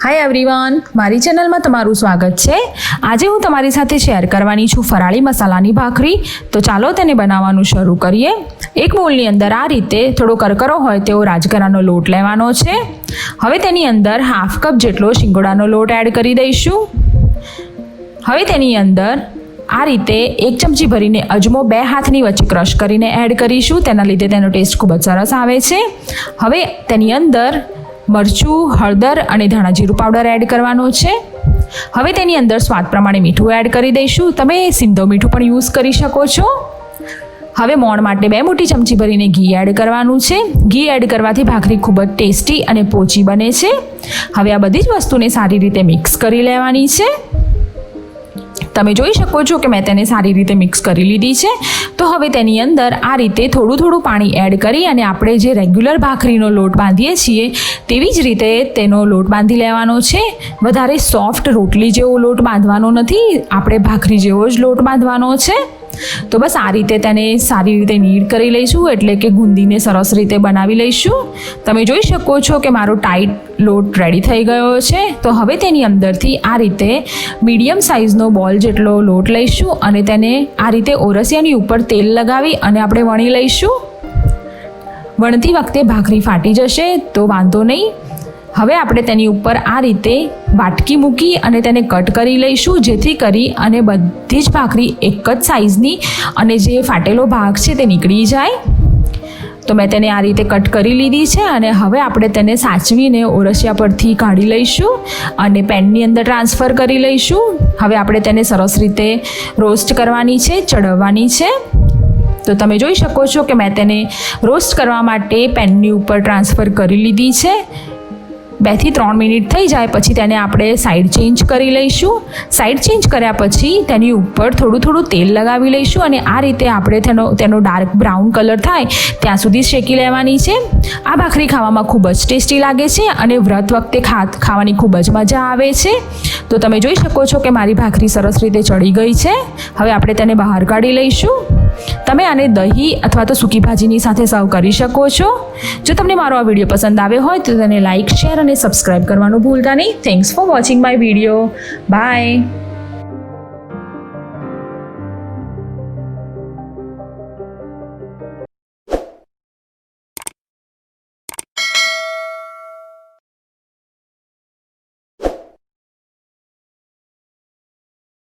Hi everyone, મારી ચેનલમાં તમારું સ્વાગત છે। આજે હું તમારી સાથે શેર કરવાની છું ફરાળી મસાલાની ભાખરી। તો ચાલો તેને બનાવવાનું શરૂ કરીએ। એક બોલની અંદર આ રીતે થોડો કરકરો હોય તેવો રાજગરાનો લોટ લેવાનો છે। હવે તેની અંદર હાફ કપ જેટલો શીંગોડાનો લોટ એડ કરી દઈશું। હવે તેની અંદર આ રીતે 1 ચમચી ભરીને અજમો 2 હાથની વચ્ચે ક્રશ કરીને એડ કરીશું। તેના લીધે તેનો ટેસ્ટ ખૂબ જ સરસ આવે છે। હવે તેની અંદર મરચું, હળદર અને ધાણા જીરું પાવડર એડ કરવાનો છે। હવે તેની અંદર સ્વાદ પ્રમાણે મીઠું એડ કરી દઈશું। તમે સિંધો મીઠું પણ યુઝ કરી શકો છો। હવે મોણ માટે 2 મોટી ચમચી ભરીને ઘી એડ કરવાનું છે। ઘી એડ કરવાથી ભાખરી ખૂબ જ ટેસ્ટી અને પોચી બને છે। હવે આ બધી જ વસ્તુને સારી રીતે મિક્સ કરી લેવાની છે। તમે જોઈ શકો છો કે મેં તેને સારી રીતે મિક્સ કરી લીધી છે। તો હવે તેની અંદર આ રીતે થોડું પાણી એડ કરી અને આપણે જે રેગ્યુલર ભાખરીનો લોટ બાંધીએ છીએ તેવી જ રીતે તેનો લોટ બાંધી લેવાનો છે। વધારે સોફ્ટ રોટલી જેવો લોટ બાંધવાનો નથી, આપણે ભાખરી જેવો જ લોટ બાંધવાનો છે। તો બસ આ રીતે તેને સારી રીતે નીડ કરી લઈશું, એટલે કે ગુંદીને સરસ રીતે બનાવી લઈશું। તમે જોઈ શકો છો કે મારો ટાઈટ લોટ રેડી થઈ ગયો છે। તો હવે તેની અંદરથી આ રીતે મીડિયમ સાઇઝનો બોલ જેટલો લોટ લઈશું અને તેને આ રીતે ઓરસિયાની ઉપર તેલ લગાવી અને આપણે વણી લઈશું। વણતી વખતે ભાખરી ફાટી જશે તો વાંધો નહીં। હવે આપણે તેની ઉપર આ રીતે વાટકી મૂકી અને તેને કટ કરી લઈશું, જેથી કરી અને બધી જ ભાખરી એક જ સાઇઝની અને જે ફાટેલો ભાગ છે તે નીકળી જાય। તો મેં તેને આ રીતે કટ કરી લીધી છે અને હવે આપણે તેને સાચવીને ઓરસિયા પરથી કાઢી લઈશું અને પેનની અંદર ટ્રાન્સફર કરી લઈશું। હવે આપણે તેને સરસ રીતે રોસ્ટ કરવાની છે, ચડવવાની છે। તો તમે જોઈ શકો છો કે મેં તેને રોસ્ટ કરવા માટે પેનની ઉપર ટ્રાન્સફર કરી લીધી છે। 2 થી 3 મિનિટ થઈ જાય પછી તેને આપણે સાઈડ ચેન્જ કરી લઈશું। સાઈડ ચેન્જ કર્યા પછી તેની ઉપર થોડું તેલ લગાવી લઈશું અને આ રીતે આપણે તેનો ડાર્ક બ્રાઉન કલર થાય ત્યાં સુધી શેકી લેવાની છે। આ ભાખરી ખાવામાં ખૂબ જ ટેસ્ટી લાગે છે અને વ્રત વખતે ખાવાની ખૂબ જ મજા આવે છે। તો તમે જોઈ શકો છો કે મારી ભાખરી સરસ રીતે ચડી ગઈ છે। હવે આપણે તેને બહાર કાઢી લઈશું। તમે આને દહીં અથવા તો સૂકી ભાજીની સાથે સર્વ કરી શકો છો। જો તમને મારો આ વિડીયો પસંદ આવ્યો હોય તો તેને લાઇક, શેર અને સબસ્ક્રાઇબ કરવાનું ભૂલતા નહીં। Thanks for watching my video. By.